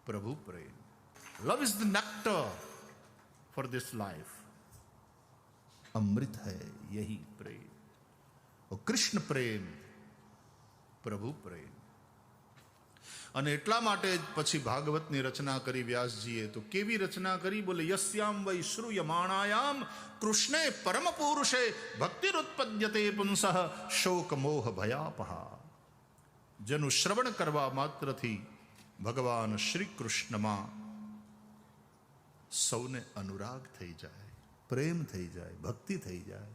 प्रभु प्रेम. Love is the nectar for this life. अमृत है यही प्रेम. और कृष्ण प्रेम, प्रभु प्रेम. અને એટલા માટે પછી ભાગવતની રચના કરી વ્યાસજીએ. તો કેવી રચના કરી? બોલે યસ્યામ વૈ શ્રૂયમાણાયામ કૃષ્ણે પરમ પુરુષે ભક્તિરુત્પદ્યતે પુંસઃ શોક મોહ ભયાપહા. જેનું શ્રવણ કરવા માત્રથી ભગવાન શ્રી કૃષ્ણમાં સૌને અનુરાગ થઈ જાય, પ્રેમ થઈ જાય, ભક્તિ થઈ જાય.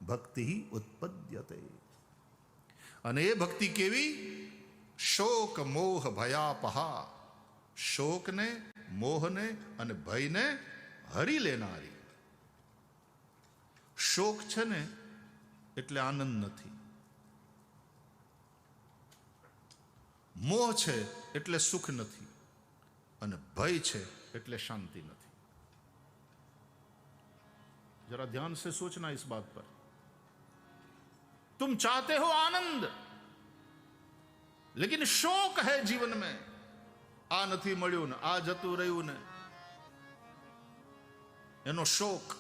ભક્તિ ઉત્પદ્યતે. અને એ ભક્તિ કેવી? શોક મોહ ભયાપહા. શોકને, મોહને અને ભયને હરી લેનારી. શોક છે ને એટલે આનંદ નથી, મોહ છે એટલે સુખ નથી, અને ભય છે એટલે शांति નથી. जरा ध्यान से सोचना इस बात पर. तुम चाहते हो आनंद, लेकिन शोक है जीवन में. आ નથી મળ્યું ને, આ જતું રહ્યું ને, એનો શોક.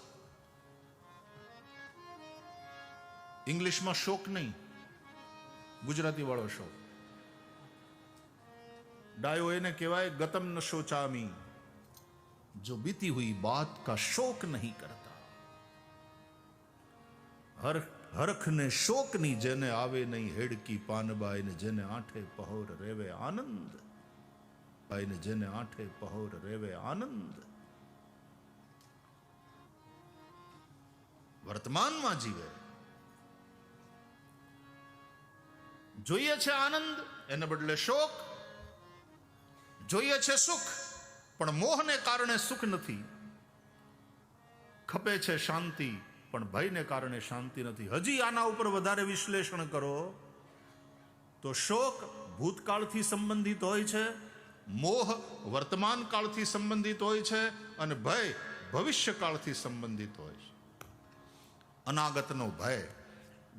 इंग्लिश में शोक नहीं, गुजराती वाળો शोक. डायो એને કહેવાય गतम न शोचामी, जो बीती हुई बात का शोक नहीं करता. હરખ ને શોક ની જેને આવે નહીં હેડકી પાનબાઈ ને જેને આઠે પહોર રેવે આનંદ. બાઈ ને જેને આઠે પહોર રેવે આનંદ. વર્તમાનમાં જીવે. જોઈએ છે આનંદ, એને બદલે શોક. જોઈએ છે સુખ, પણ મોહને કારણે સુખ નથી. ખપે છે શાંતિ, પણ ભયને કારણે શાંતિ નથી. હજી આના ઉપર વધારે વિશ્લેષણ કરો તો શોક ભૂતકાળથી સંબંધિત હોય છે, મોહ વર્તમાન કાળથી સંબંધિત હોય છે, અને ભય ભવિષ્યકાળથી સંબંધિત હોય છે. અનાગતનો ભય,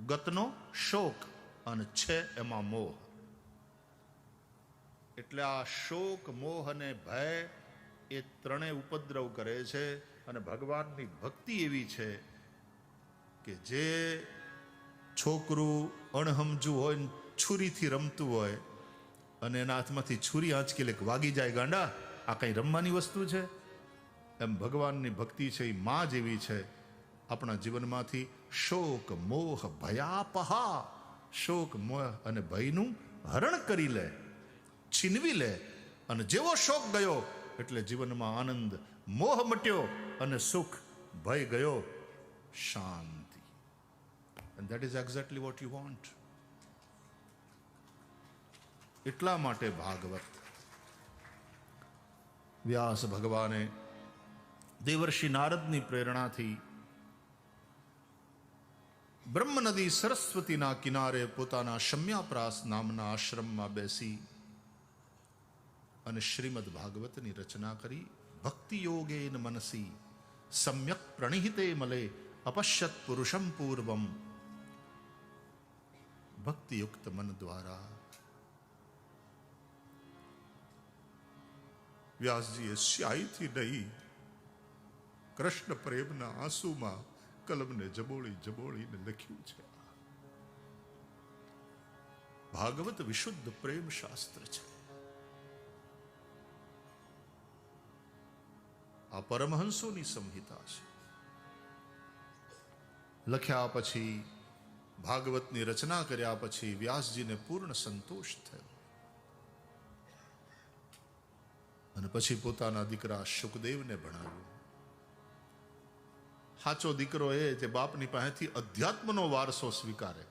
ગતનો શોક, અને છે એમાં મોહ. એટલે આ શોક, મોહ અને ભય એ ત્રણેય ઉપદ્રવ કરે છે. અને ભગવાનની ભક્તિ એવી છે કે જે છોકરું અણહમજુ હોય ને છુરીથી રમતું હોય અને એના હાથમાંથી છુરી આંચકી લે, વાગી જાય, ગાંડા આ કઈ રમવાની વસ્તુ છે? એમ ભગવાનની ભક્તિ છે એ માં જેવી છે. આપણા જીવનમાંથી શોક મોહ ભયાપહા, શોક મોહ અને ભયનું હરણ કરી લે, છીનવી લે. અને જેવો શોક ગયો એટલે જીવનમાં આનંદ, મોહ મટ્યો અને સુખ, ભય ગયો, શાંતિ. And that is exactly what you want. એટલા માટે ભાગવત વ્યાસ ભગવાને દેવર્ષિ નારદની પ્રેરણાથી બ્રહ્મ નદી સરસ્વતીના કિનારે પોતાના શમ્યાપ્રાસ નામના આશ્રમમાં બેસી અને શ્રીમદ ભાગવતની રચના કરી. ભક્તિ યોગેન મનસી સમ્યક પ્રણિહિતે મલે અપશ્યત પુરુષમ પૂર્વમ. ભક્તિયુક્ત મન દ્વારા વ્યાસજીએ સ્યાહીથી નહીં, કૃષ્ણ પ્રેમના આંસુમાં કલમને જબોળી જબોળીને લખ્યું છે. ભાગવત વિશુદ્ધ પ્રેમ શાસ્ત્ર છે. આ પરમહંસોની સંહિતા છે. લખ્યા પછી, ભાગવતની રચના કર્યા પછી વ્યાસજીને પૂર્ણ સંતોષ થયો. અને પછી પોતાના દીકરા શુકદેવને ભણાવ્યું. સાચો દીકરો એ જે બાપની પાસેથી અધ્યાત્મનો વારસો સ્વીકારે,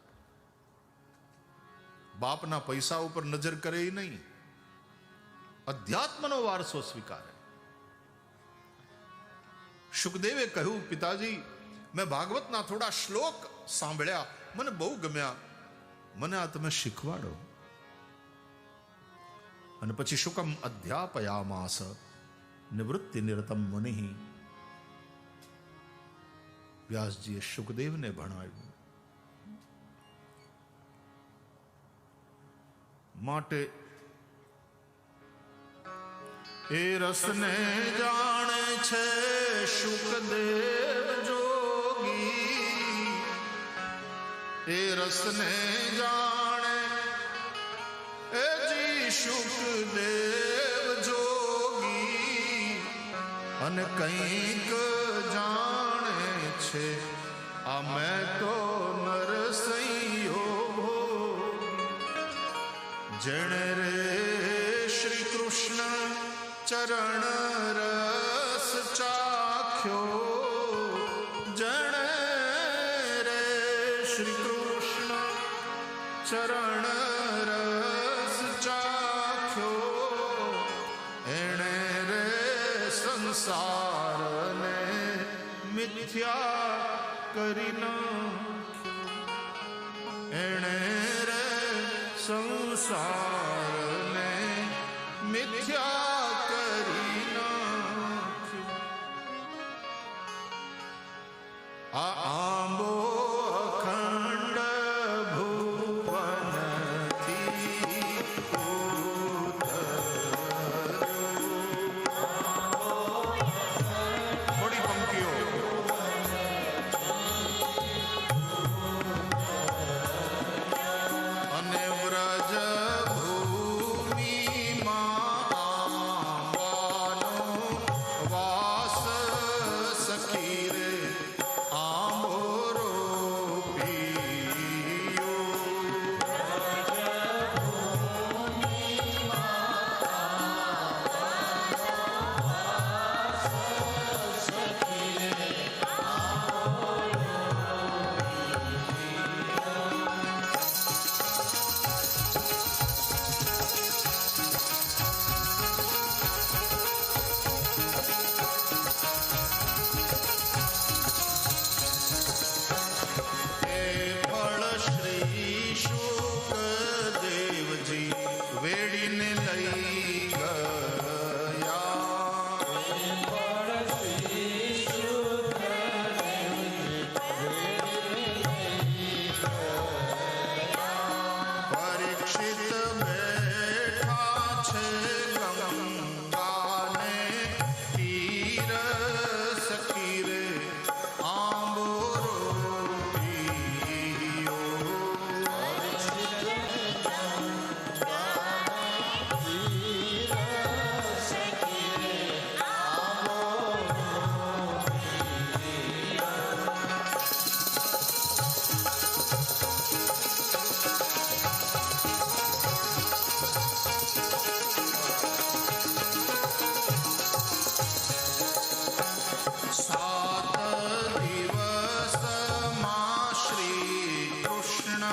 બાપના પૈસા ઉપર નજર કરે નહીં, અધ્યાત્મનો વારસો સ્વીકારે. શુકદેવે કહ્યું, પિતાજી મેં ભાગવતના થોડા શ્લોક સાંભળ્યા, મને બહુ ગમ્યા, મને આ તમે શીખવાડો. અને પછી શુકમ અધ્યાપયામાસ નિવૃત્તિ નિરતમ મુનિ. વ્યાસજીએ શુકદેવને ભણાવ્યું. માટે એ રસને જાણે છે શુકદેવ જોગી, એ રસને જાણે એ જી શુકદેવ જોગી, અને કંઈક જાણે છે આ મેં તો નરસૈયો, જેણે રે શ્રી કૃષ્ણ ચરણ રસ ચાખ્યો, જેણે રે શ્રી કૃષ્ણ ચરણ રસ ચાખ્યો, એણે રે સંસારને મિથ્યા કરી નાખ્યો, એણે રે સંસારને મિથ્યા કરી નાખ્યો. આ આંબો અખંડ ભુવનથી થોડી પંક્તિઓ. અને વ્રજ ભૂમિમાં આંબાનો વાસ સખી રે આંબો રોપ્યો. એ ફળ શ્રી શુકદેવજી વેડીને લઈ ગયા. પરીક્ષિત બેઠા છે ગંગાને તીર સખી રે આંબો રોપ્યો. સાત દિવસમાં શ્રી કૃષ્ણ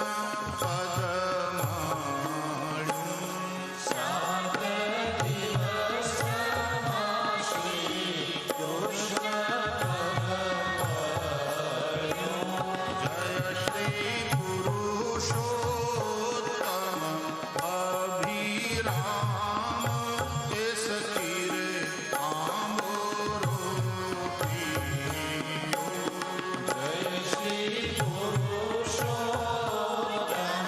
પદમાળ્યું. જય શ્રી પુરુષોત્તમ અભિરામ એ સખી રે આંબો રોપ્યો. જય શ્રી પુરુષોત્તમ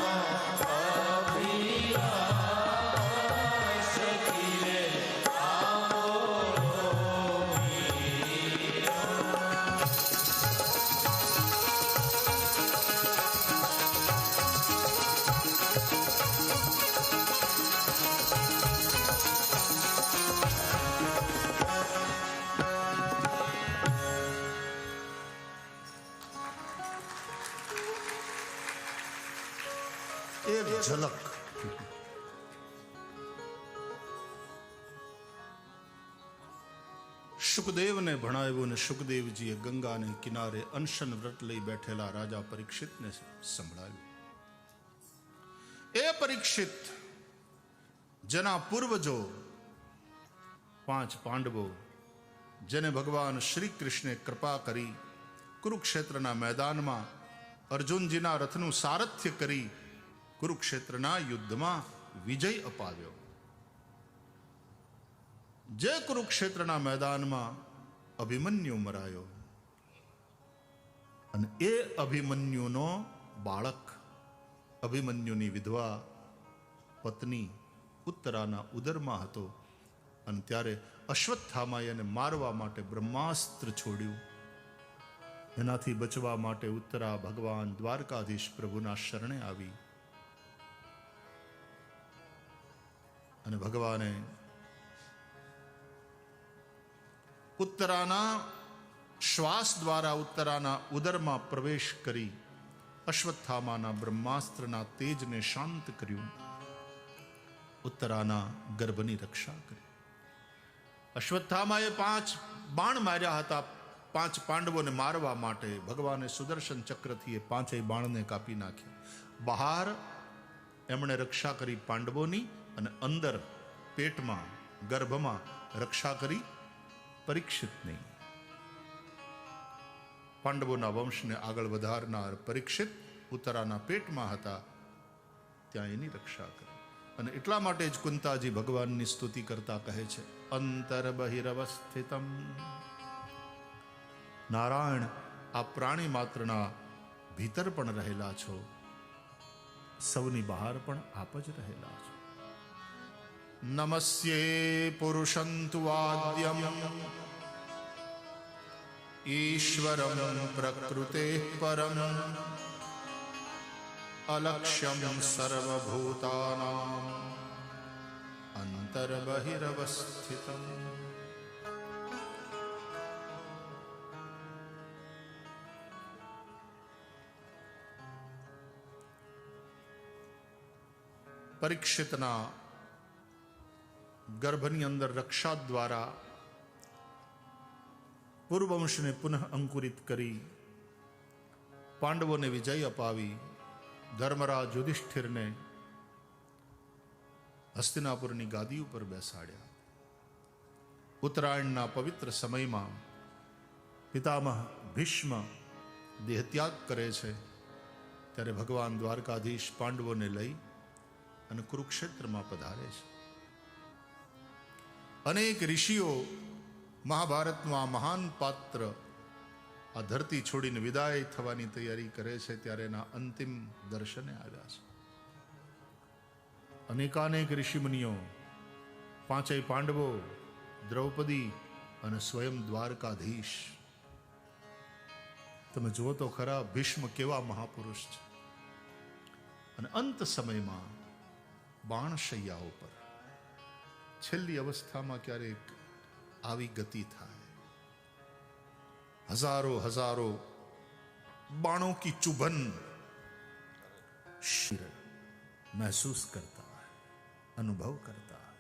અભિરામ સખી રે આંબો એક ઝલક. શુકદેવને ભણાવ્યું ને શુકદેવજીએ ગંગાને કિનારે અનશન વ્રત લઈ બેઠેલા રાજા પરીક્ષિતને સંભળાવ્યું. એ પરીક્ષિત જેના પૂર્વજો 5 પાંડવો, જેને ભગવાન શ્રી કૃષ્ણે કૃપા કરી કુરુક્ષેત્રના મેદાનમાં અર્જુનજીના રથનું સારથ્ય કરી કુરુક્ષેત્રના યુદ્ધમાં વિજય અપાવ્યો. જે કુરુક્ષેત્રના મેદાનમાં અભિમન્યુ મરાયો અને એ અભિમન્યુનો બાળક, અભિમન્યુની વિધવા પત્ની ઉત્તરાના ઉદરમાં હતો. અને ત્યારે અશ્વત્થામાએ એને મારવા માટે બ્રહ્માસ્ત્ર છોડ્યું. એનાથી બચવા માટે ઉત્તરા ભગવાન દ્વારકાધીશ પ્રભુના શરણે આવી અને ભગવાને ઉત્તરાના શ્વાસ દ્વારા ઉત્તરાના ઉદરમાં પ્રવેશ કરી અશ્વત્થામાના બ્રહ્માસ્ત્રના તેજને શાંત કર્યું, ઉત્તરાના ગર્ભની રક્ષા કરી. અશ્વત્થામાએ 5 બાણ માર્યા હતા 5 પાંડવોને મારવા માટે. ભગવાને સુદર્શન ચક્રથી એ 5 બાણને કાપી નાખ્યા. બહાર એમણે રક્ષા કરી પાંડવોની અને અંદર પેટમાં ગર્ભમાં રક્ષા કરી પરીક્ષિતની. પાંડવોના વંશને આગળ વધારનાર પરીક્ષિત ઉત્તરાના પેટમાં હતા, ત્યાં એની રક્ષા કરી. અને એટલા માટે જ કુંતાજી ભગવાનની સ્તુતિ કરતા કહે છે, અંતર બહિરવસ્થિતમ. નારાયણ, આ પ્રાણી માત્રના ભીતર પણ રહેલા છો, સૌની બહાર પણ આપ જ રહેલા છો. નમસ્યે પુરુષંતુ વાદ્યમ ઈશ્વરમ પ્રકૃતે પરમ અલક્ષ્યમ સર્વભૂતાનાં અંતર બહિરવસ્થિતમ. પરીક્ષિતના ગર્ભની અંદર રક્ષા દ્વારા પૂર્વવંશને પુનઃ અંકુરિત કરી પાંડવોને વિજય અપાવી ધર્મરાજ યુધિષ્ઠિરને હસ્તિનાપુરની ગાદી ઉપર બેસાડ્યા. ઉત્તરાયણના પવિત્ર સમયમાં પિતામહ ભીષ્મ દેહત્યાગ કરે છે, ત્યારે ભગવાન દ્વારકાધીશ પાંડવોને લઈ અને કુરુક્ષેત્રમાં પધારે છે. અનેક ઋષિઓ મહાભારતમાં મહાન પાત્ર આ ધરતી છોડીને વિદાય થવાની તૈયારી કરે છે, ત્યારે એના અંતિમ દર્શને આવ્યા છે. અનેકાનેક ઋષિમુનિઓ, 5 પાંડવો, દ્રૌપદી અને સ્વયં દ્વારકાધીશ. તમે જુઓ તો ખરા ભીષ્મ કેવા મહાપુરુષ છે. અને અંત સમયમાં બાણશૈયા ઉપર છેલ્લી અવસ્થામાં ક્યારેક આવી ગતિ થાય, હજારો बाणों की चुभन शीर महसूस करता है, अनुभव करता है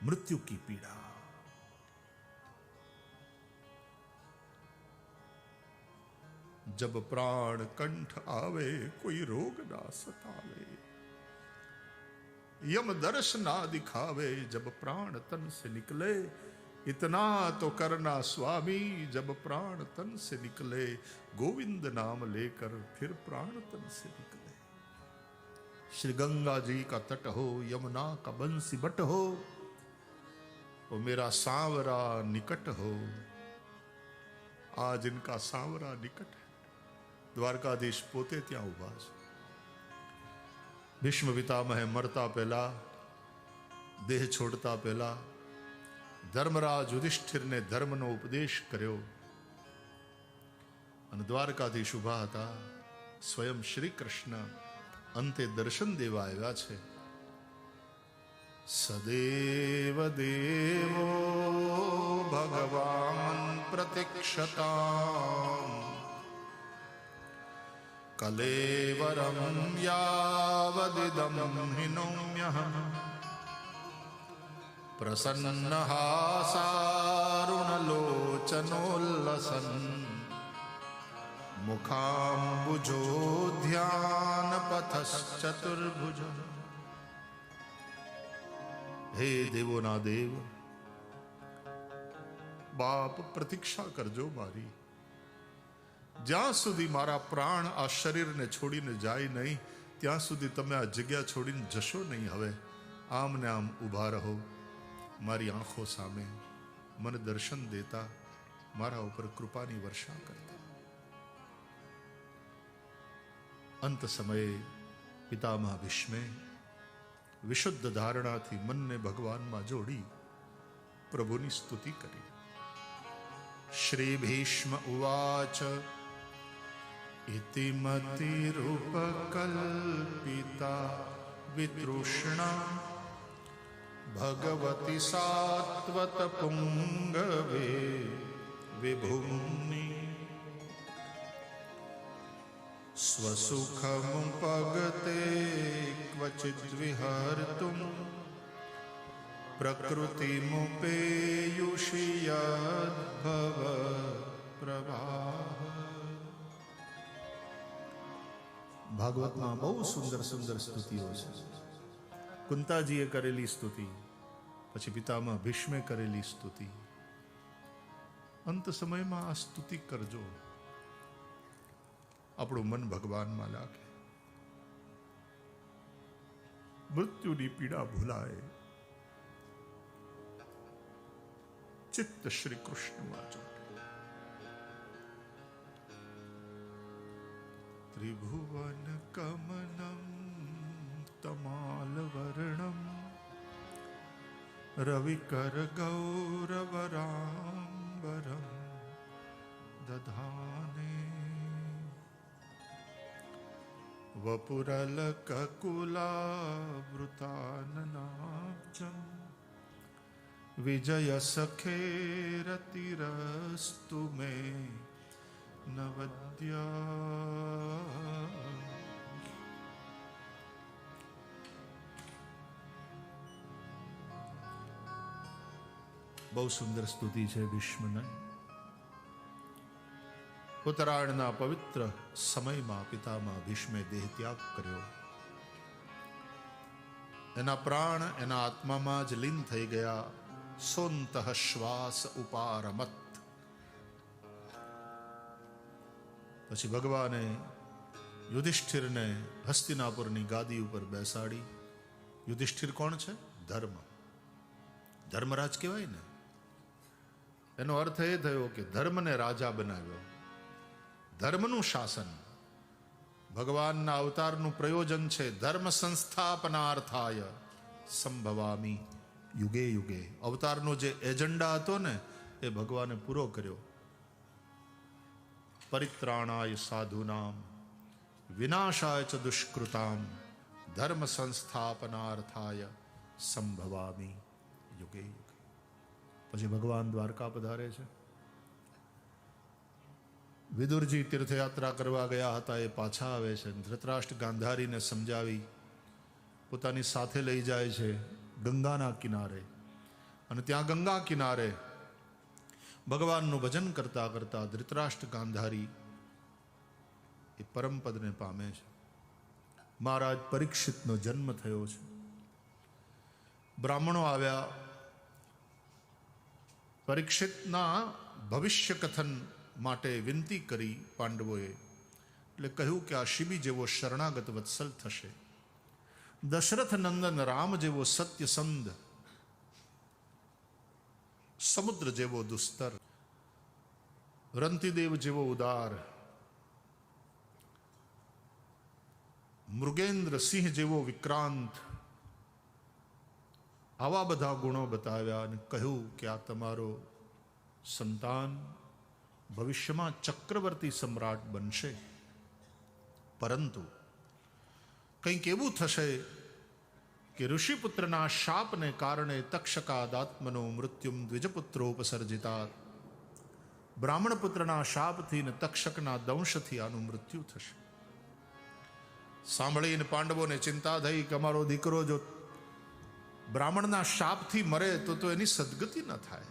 मृत्यु की पीड़ा. जब प्राण कंठ आवे कोई रोग ना सतावे, यम दर्श ना दिखावे, जब प्राण तन से निकले इतना तो करना स्वामी, जब प्राण तन से निकले गोविंद नाम लेकर फिर प्राण तन से निकले. श्री गंगा जी का तट हो, यमुना का बंसी बट हो, वो मेरा सांवरा निकट हो. आज इनका सांवरा निकट है. દ્વારકાધીશ પોતે ત્યાં ઉભા છે. ભીષ્મ પિતામહે મરતા પહેલા, દેહ છોડતા પહેલા ધર્મરાજ યુધિષ્ઠિરને ધર્મનો ઉપદેશ કર્યો અને દ્વારકાધીશ ઉભા હતા. સ્વયં શ્રી કૃષ્ણ અંતે દર્શન દેવા આવ્યા છે. સદેવ દેવો ભગવાન પ્રતિક્ષતામ કલેવરમ યાવદિદમ હિનોમ્યહમ પ્રસન્નહાસારુણલોચનોલ્લસન મુખાંબુજો ધ્યાનપથશ્ચતુર્ભુજ. હે દેવોના દેવ, બાપ પ્રતીક્ષા કરજો મારી. જ્યાં સુધી મારા પ્રાણ આ શરીરને છોડીને જાય નહીં, ત્યાં સુધી તમે આ જગ્યા છોડીને જશો નહીં. હવે આમ ને આમ ઊભા રહો મારી આંખો સામે, મને દર્શન દેતા, મારા ઉપર કૃપાની વર્ષા કરતા. અંત સમયે પિતામહ ભીષ્મે વિશુદ્ધ ધારણાથી મનને ભગવાનમાં જોડી પ્રભુની સ્તુતિ કરી. શ્રી ભીષ્મ ઉવાચ ઇતિ મતિરૂપકલ્પિતા વિતૃષ્ણા ભગવતી સાત્વત પુંગવે વિભુમ્નિ સ્વસુખમુપગતે ક્વચિદ વિહર્તુમ પ્રકૃતિમુપેયુષી યદ્ભવ પ્રવાહ. ભાગવતમાં બહુ સુંદર સુંદર સ્તુતિઓ છે. કુંતાજીએ કરેલી સ્તુતિ, પછી પિતામહ ભીષ્મે કરેલી સ્તુતિ. અંત સમયમાં આ સ્તુતિ કરજો, આપણું મન ભગવાનમાં લાગે, મૃત્યુની પીડા ભૂલાય, ચિત્ત શ્રી કૃષ્ણમાં ચોટે. ત્રિભુવન કમનમ તમાલવર્ણમ રવિકર ગૌરવરાંબરમ દધાને વપુરલકકુલાવૃતાનનાબ્જમ વિજય સખેરતિરસ્તુ મે નવદ્યા. બહુ સુંદર સ્તુતિ છે ભીષ્મની. ઉત્તરાયણના પવિત્ર સમયમાં પિતામાં ભીષ્મે દેહ ત્યાગ કર્યો. એના પ્રાણ એના આત્મામાં જ લીન થઈ ગયા. સોંતઃ શ્વાસ ઉપારમત. પછી ભગવાને યુધિષ્ઠિરને હસ્તિનાપુરની ગાદી ઉપર બેસાડી. યુધિષ્ઠિર કોણ છે? ધર્મ, ધર્મરાજ કહેવાય ને. એનો અર્થ એ થયો કે ધર્મને રાજા બનાવ્યો. ધર્મનું શાસન ભગવાનના અવતારનું પ્રયોજન છે. ધર્મ સંસ્થાપનાર્થાય સંભવામી યુગે યુગે. અવતારનો જે એજન્ડા હતો ને એ ભગવાને પૂરો કર્યો. પરિત્રાણાય સાધુનામ વિનાશાય ચ દુષ્કૃતામ ધર્મ સંસ્થાપનાર્થાય સંભવામી યુગે યુગે. પછી ભગવાન દ્વારકા પધારે છે. વિદુરજી તીર્થયાત્રા કરવા ગયા હતા, એ પાછા આવે છે. ધૃતરાષ્ટ્ર ગાંધારીને સમજાવી પોતાની સાથે લઈ જાય છે ગંગાના કિનારે. અને ત્યાં ગંગા કિનારે ભગવાનનું ભજન કરતા કરતા ધૃતરાષ્ટ્ર ગાંધારી એ પરમપદને પામે છે. મહારાજ પરીક્ષિતનો જન્મ થયો છે. બ્રાહ્મણો આવ્યા. પરીક્ષિતના ભવિષ્ય કથન માટે વિનંતી કરી પાંડવોએ. એટલે કહ્યું કે આ શિબી જેવો શરણાગત વત્સલ થશે, દશરથ નંદન રામ જેવો સત્યસંધ, સમુદ્ર જેવો દુસ્તર, રંતિદેવ જેવો ઉદાર, મૃગેન્દ્ર સિંહ જેવો વિક્રાંત, આવા બધા ગુણો બતાવ્યા. અને કહ્યું કે આ તમારો સંતાન ભવિષ્યમાં ચક્રવર્તી સમ્રાટ બનશે, પરંતુ કંઈક એવું થશે કે ઋષિપુત્રના શાપને કારણે તક્ષકાદાત્મનો મૃત્યુમ દ્વિજપુત્રોપસર્જિતા. બ્રાહ્મણ પુત્રના શાપથી ને તક્ષકના દંશથી આનું મૃત્યુ થશે. સાંભળીને પાંડવોને ચિંતા થઈ કે અમારો દીકરો જો બ્રાહ્મણના શાપથી મરે તો એની સદગતિ ન થાય.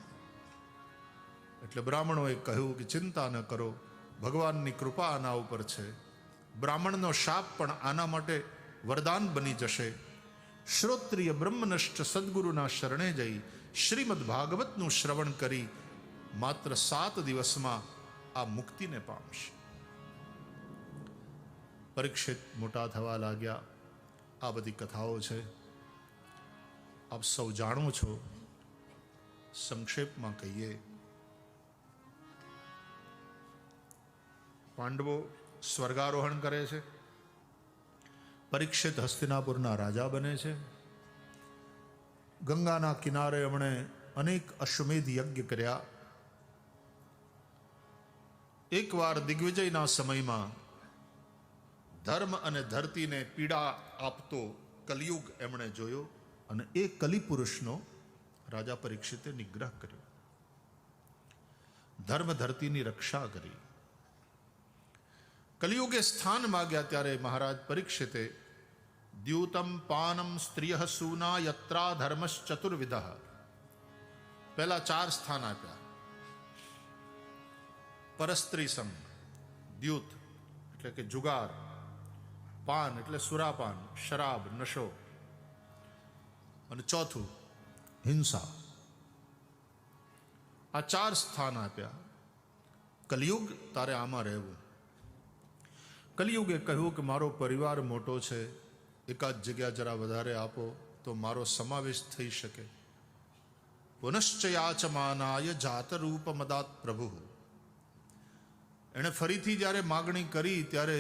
એટલે બ્રાહ્મણોએ કહ્યું કે ચિંતા ન કરો, ભગવાનની કૃપા આના ઉપર છે. બ્રાહ્મણનો શાપ પણ આના માટે વરદાન બની જશે. શ્રોત્રિય બ્રહ્મનિષ્ઠ સદગુરુના શરણે જઈ શ્રીમદ ભાગવતનું શ્રવણ કરી માત્ર 7 દિવસમાં આ મુક્તિને પામશે. પરીક્ષિત મોટા થવા લાગ્યા. આ બધી કથાઓ છે, આપ સૌ જાણો છો. સંક્ષેપમાં કહીએ, પાંડવો સ્વર્ગારોહણ કરે છે. પરીક્ષિત હસ્તિનાપુરના રાજા બને છે. ગંગાના કિનારે એમણે અનેક અશ્વમેધ યજ્ઞ કર્યા. એકવાર દિગ્વિજયના સમયમાં ધર્મ અને ધરતીને પીડા આપતો કલિયુગ એમણે જોયો અને એ કલિપુરુષનો રાજા પરીક્ષિતે નિગ્રહ કર્યો. ધર્મ ધરતીની રક્ષા કરી. કલિયુગે સ્થાન માગ્યા ત્યારે મહારાજ પરીક્ષિતે દ્યુતમ પાનમ સ્ત્રીય સૂના યત્રા ધર્મશ્ચતુર્વિધ પહેલા 4 સ્થાન આપ્યા. પરસ્ત્રી સંગ, દ્યુત એટલે કે જુગાર, પાન એટલે સુરાપાન, શરાબ, નશો, અને ચોથું હિંસા. આ 4 સ્થાન આપ્યા. કલિયુગ તારે આમાં રહેવું. કલિયુગે કહ્યું કે મારો પરિવાર મોટો છે, એકાદ જગ્યા જરા વધારે આપો તો મારો સમાવેશ થઈ શકે. પુનશ્ચ યાચમાનાય જાતરૂપ મદાત પ્રભુ. એણે ફરીથી જ્યારે માગણી કરી ત્યારે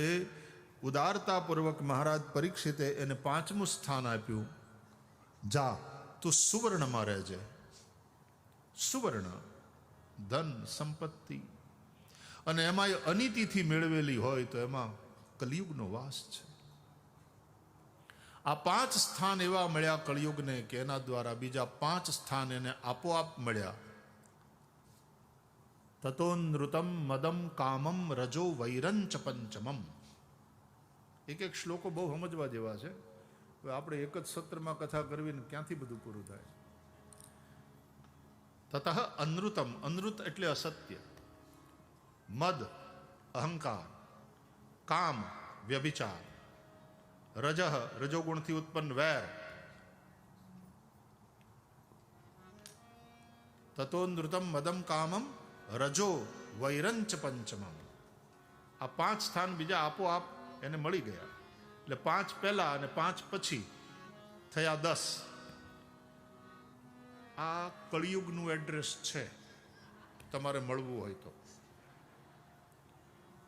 ઉદારતાપૂર્વક મહારાજ પરીક્ષિતે એને 5મું સ્થાન આપ્યું. જા તું સુવર્ણમાં રહેજે. સુવર્ણ ધન સંપત્તિ, અને એમાં અનિતિથી મેળવેલી હોય તો એમાં કલિયુગનો વાસ છે. આ 5 સ્થાન એવા મળ્યા કલિયુગને કે એના દ્વારા બીજા 5 સ્થાન એને આપોઆપ મળ્યા. તતોનૃતમ મદમ કામમ રજો વૈરંચ પંચમમ. એક શ્લોકો બહુ સમજવા જેવા છે. હવે આપણે એક જ સત્રમાં કથા કરવી ને ક્યાંથી બધું પૂરું થાય. તતઃ અનૃતમ, અનૃત એટલે અસત્ય, મદ અહંકાર, કામ વ્યભિચાર, રજઃ રજોગુણથી ઉત્પન્ન વેર, તતોનૃતમ મદમ કામમ રજો વૈરંચ પંચમમ. આ 5 સ્થાન બીજા આપોઆપ એને મળી ગયા. એટલે 5 પહેલા અને 5 પછી થયા 10. આ કળિયુગનું એડ્રેસ છે તમારે મળવું હોય તો.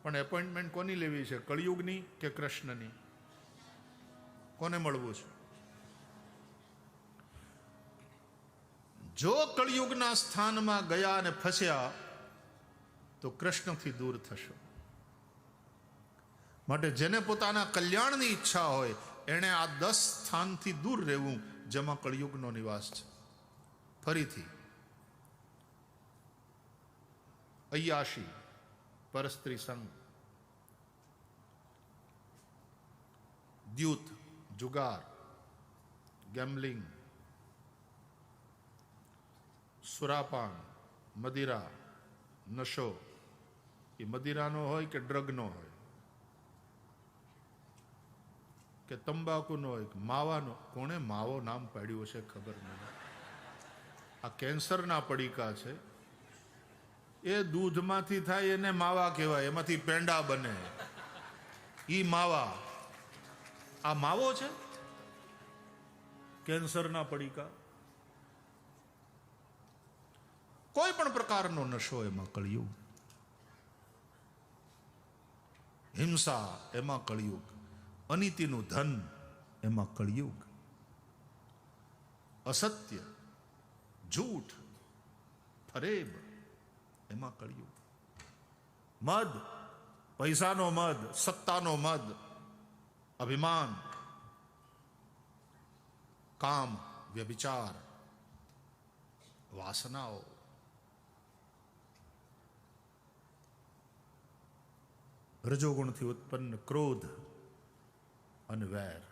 પણ એપોઇન્ટમેન્ટ કોની લેવી છે, કળિયુગની કે કૃષ્ણની? કોને મળવું છે? જો કળિયુગના સ્થાનમાં ગયા અને ફસ્યા તો કૃષ્ણથી દૂર થશો. માટે જેને પોતાના કલ્યાણની ઈચ્છા હોય એણે આ 10 સ્થાનથી દૂર રહેવું જેમાં કળિયુગનો નિવાસ છે. ફરીથી અય્યાશી, પરસ્ત્રી સંગ, દ્યુત, જુગાર, ગેમ્બલિંગ, સુરાપાન, મદિરા, નશો, એ મદિરાનો હોય કે ડ્રગનો હોય કે તંબાકુનો હોય કે માવાનો. કોણે માવો નામ પાડ્યું છે ખબર નહીં. આ કેન્સરના પડીકા છે. એ દૂધમાંથી થાય એને માવા કહેવાય. એમાંથી પેંડા બને, ઈ માવા. આ માવો છે કેન્સરના પડીકા. કોઈ પણ પ્રકારનો નશો એમાં કળિયુગ. હિંસા એમાં કળિયુગ. અનીતિનું ધન એમાં કળિયુગ. અસત્ય, જૂઠ, ફરેબ એમાં કળિયુગ. મદ, પૈસાનો મદ, સત્તાનો મદ, અભિમાન, કામ, વ્યભિચાર, વાસનાઓ, રજોગુણથી ઉત્પન્ન ક્રોધ અને વેર.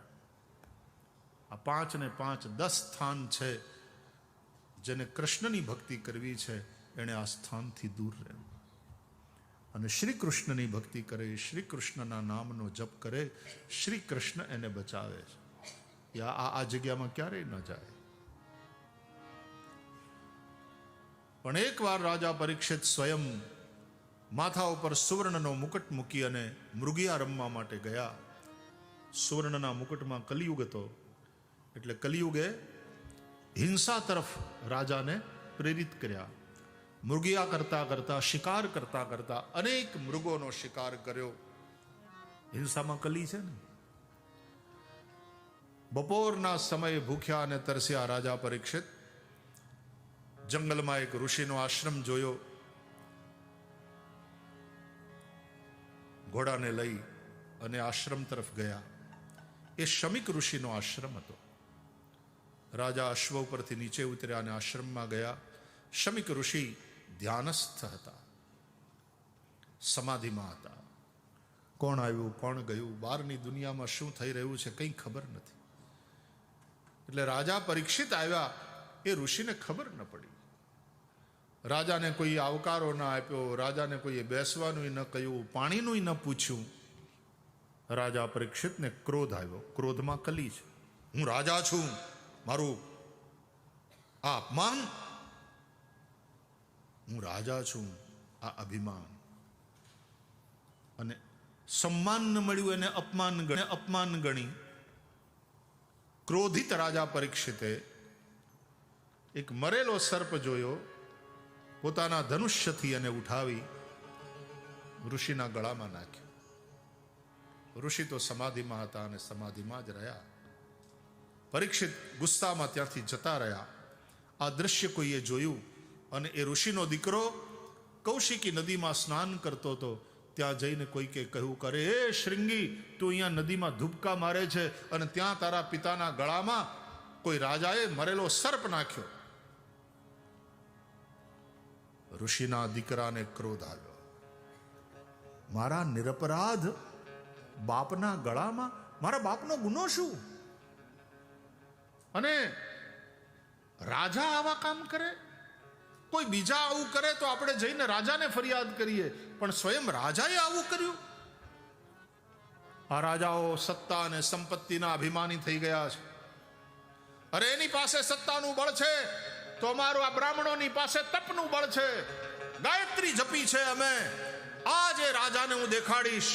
આ 5 ને 5 10 સ્થાન છે. જેને કૃષ્ણની ભક્તિ કરવી છે એણે આ સ્થાનથી દૂર રહેવું. અને શ્રી કૃષ્ણની ભક્તિ કરે, શ્રી કૃષ્ણના નામનો જપ કરે, શ્રી કૃષ્ણ એને બચાવે છે. આ જગ્યામાં ક્યારેય ન જાય. પણ એકવાર રાજા પરીક્ષિત સ્વયં માથા ઉપર સુવર્ણનો મુકટ મૂકી અને મૃગિયા રમવા માટે ગયા. સુવર્ણના મુકુટમાં કલિયુગ હતો. એટલે કલિયુગે હિંસા તરફ રાજાને પ્રેરિત કર્યા. મૃગિયા કરતા કરતા, શિકાર કરતા કરતા અનેક મૃગોનો શિકાર કર્યો. હિંસામાં કલી છે ને. બપોરના સમયે ભૂખ્યા અને તરસ્યા રાજા પરીક્ષિત જંગલમાં એક ઋષિનો આશ્રમ જોયો. ઘોડાને લઈ અને આશ્રમ તરફ ગયા. એ શમિક ઋષિનો આશ્રમ હતો. રાજા અશ્વ ઉપરથી નીચે ઉતર્યા અને આશ્રમમાં ગયા. શમિક ઋષિ ધ્યાનસ્થ હતા, સમાધિમાં હતા. કોણ આવ્યું, કોણ ગયું, બહારની દુનિયામાં શું થઈ રહ્યું છે કંઈ ખબર નથી. એટલે રાજા પરીક્ષિત આવ્યા, એ ઋષિને ખબર ન પડી. રાજાને કોઈ આવકારો ના આપ્યો, રાજાને કોઈએ બેસવાનું ન કહ્યું, પાણીનું ન પૂછ્યું. રાજા પરીક્ષિતને ક્રોધ આવ્યો. ક્રોધમાં કલી છે. હું રાજા છું, મારું આ અપમાન, હું રાજા છું, આ અભિમાન. અને સન્માન ન મળ્યું એને અપમાન ગણી ક્રોધિત રાજા પરીક્ષિતે એક મરેલો સર્પ જોયો. પોતાના ધનુષ્યથી એને ઉઠાવી ઋષિના ગળામાં નાખ્યો. ઋષિ તો સમાધિમાં હતા અને સમાધિમાં જ રહ્યા. પરીક્ષિત ગુસ્સામાં ત્યાંથી જતા રહ્યા. આ દ્રશ્ય કોઈએ જોયું અને એ ઋષિનો દીકરો કૌશિકી નદીમાં સ્નાન કરતો હતો. ત્યાં જઈને કોઈકે કહ્યું કરે, એ શૃંગી, તું અહીંયા નદીમાં ધુબકા મારે છે અને ત્યાં તારા પિતાના ગળામાં કોઈ રાજાએ મરેલો સર્પ નાખ્યો. ઋષિના દીકરાને ક્રોધ આવ્યો. મારા નિરપરાધ બાપના ગળામાં મારા બાપનો ગુનો શું? અને રાજા આવા કામ કરે? કોઈ બીજા આવું કરે તો આપણે જઈને રાજાને ફરિયાદ કરીએ, પણ સ્વયં રાજાએ આવું કર્યું? આ રાજાઓ સત્તા અને સંપત્તિના અભિમાની થઈ ગયા છે. અરે એની પાસે સત્તાનું બળ છે તો અમારું આ બ્રાહ્મણોની પાસે તપનું બળ છે. ગાયત્રી જપી છે અમે. આજે રાજાને હું દેખાડીશ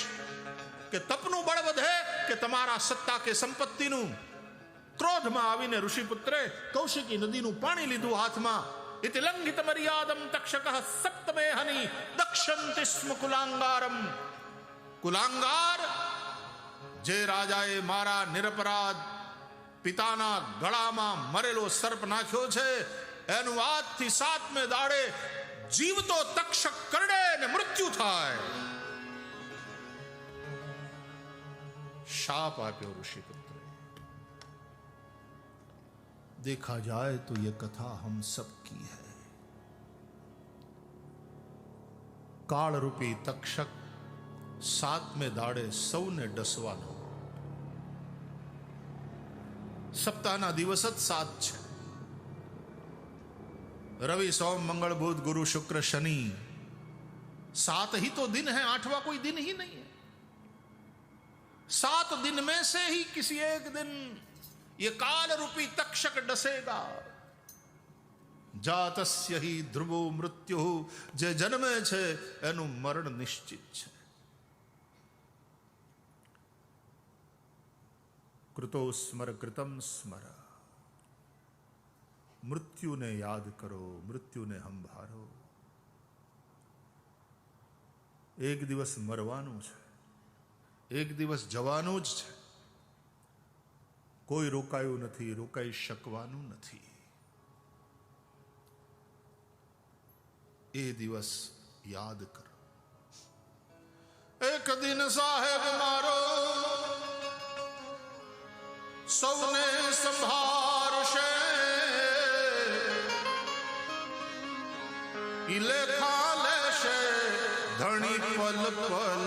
કે તપનું બળ વધે કે તમારા સત્તા કે સંપત્તિનું. ક્રોધમાં આવીને ઋષિપુત્રે કૌશિકી નદીનું પાણી લીધું હાથમાં. ઇતિ લંઘિત મર્યાદમ તક્ષકઃ સપ્તમેહની દક્ષંતિ સ્મ કુલાંગારમ. કુલાંગાર, જે રાજાએ મારા નિરપરાધ પિતાના ગળામાં મરેલો સર્પ નાખ્યો છે, એનું આજથી 7મે દાડે જીવતો તક્ષક કરડે ને મૃત્યુ થાય. શાપ આપ્યો ઋષિપુત્રે. देखा जाए तो ये कथा हम सब की है. काल रूपी तक्षक 7મે દાડે સૌને ડસવાનો. સપ્તાહના દિવસ જ 7 છે. रवि सोम मंगल बुध गुरु शुक्र शनि, 7 ही तो दिन है, 8वां कोई दिन ही नहीं है. 7 दिन में से ही किसी एक दिन ये काल रूपी तक्षक डसेगा. जातस्य ही ध्रुवो मृत्यु, जे जन्मे છે એનું મરણ નિશ્ચિત છે. કૃતો સ્મર કૃતમ સ્મર. મૃત્યુને યાદ કરો, મૃત્યુને સંભાળો. એક દિવસ મરવાનું છે, એક દિવસ જવાનું જ છે. કોઈ રોકાયું નથી, રોકાઈ શકવાનું નથી. એ દિવસ યાદ કરો. એક દિન સાહેબ મારો સૌને સંભાળશે. ઈ લેખા લેશે ધણી પલ પલ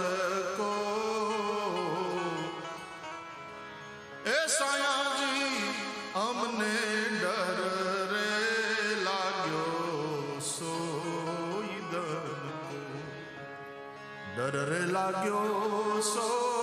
કો. એ સાયાજી અમને ડર રે લાગ્યો સોઈ દન. ડર રે લાગ્યો સો